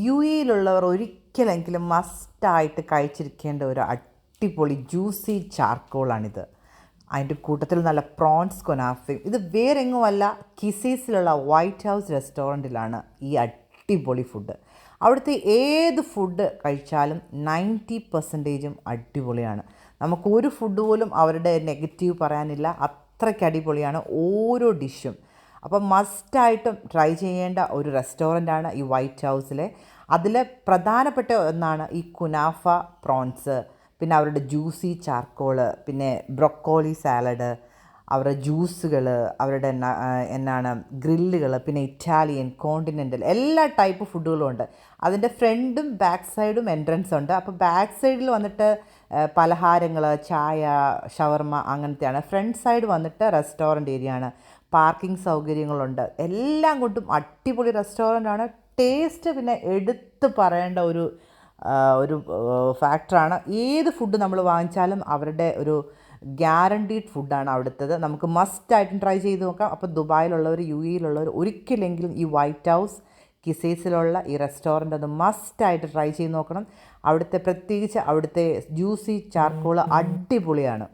U എയിലുള്ളവർ ഒരിക്കലെങ്കിലും മസ്റ്റായിട്ട് കഴിച്ചിരിക്കേണ്ട ഒരു അടിപൊളി ജ്യൂസി ചാർക്കോളാണിത്. അതിൻ്റെ കൂട്ടത്തിൽ നല്ല പ്രോൺസ് കൊനാഫയും. ഇത് വേറെങ്ങുമല്ല, കിസൈസിലുള്ള വൈറ്റ് ഹൗസ് റെസ്റ്റോറൻറ്റിലാണ് ഈ അടിപൊളി ഫുഡ്. അവിടുത്തെ ഏത് ഫുഡ് കഴിച്ചാലും 90% അടിപൊളിയാണ്. നമുക്കൊരു ഫുഡ് പോലും അവരുടെ നെഗറ്റീവ് പറയാനില്ല, അത്രയ്ക്ക് അടിപൊളിയാണ് ഓരോ ഡിഷും. അപ്പം മസ്റ്റായിട്ടും ട്രൈ ചെയ്യേണ്ട ഒരു റെസ്റ്റോറൻ്റാണ് ഈ വൈറ്റ് ഹൗസിലെ. അതിൽ പ്രധാനപ്പെട്ട ഒന്നാണ് ഈ കുനാഫ പ്രോൺസ്, പിന്നെ അവരുടെ ജ്യൂസി ചാർക്കോള്, പിന്നെ ബ്രൊക്കോളി സാലഡ്, അവരുടെ ജ്യൂസുകൾ, അവരുടെ എന്നാണ് ഗ്രില്ലുകൾ, പിന്നെ ഇറ്റാലിയൻ, കോണ്ടിനെൻ്റൽ എല്ലാ ടൈപ്പ് ഫുഡുകളും ഉണ്ട്. അതിൻ്റെ ഫ്രണ്ടും ബാക്ക് സൈഡും എൻട്രൻസ് ഉണ്ട്. അപ്പോൾ ബാക്ക് സൈഡിൽ വന്നിട്ട് പലഹാരങ്ങൾ, ചായ, ഷവർമ അങ്ങനത്തെയാണ്. ഫ്രണ്ട് സൈഡ് വന്നിട്ട് റെസ്റ്റോറൻറ്റ് ഏരിയ ആണ്. പാർക്കിംഗ് സൗകര്യങ്ങളുണ്ട്. എല്ലാം കൊണ്ടും അടിപൊളി റെസ്റ്റോറൻ്റാണ്. ടേസ്റ്റ് പിന്നെ എടുത്ത് പറയേണ്ട ഒരു ഒരു ഫാക്ടറാണ്. ഏത് ഫുഡ് നമ്മൾ വാങ്ങിച്ചാലും അവരുടെ ഒരു ഗ്യാരണ്ടീഡ് ഫുഡാണ് അവിടുത്തത്. നമുക്ക് മസ്റ്റായിട്ടും ട്രൈ ചെയ്ത് നോക്കാം. അപ്പോൾ ദുബായിലുള്ളവർ, യു എയിലുള്ളവർ ഒരിക്കലെങ്കിലും ഈ വൈറ്റ് ഹൗസ് കിസൈസിലുള്ള ഈ റെസ്റ്റോറൻ്റ് അത് മസ്റ്റായിട്ട് ട്രൈ ചെയ്ത് നോക്കണം. അവിടുത്തെ പ്രത്യേകിച്ച് അവിടുത്തെ ജ്യൂസി ചാർക്കോൾ അടിപൊളിയാണ്.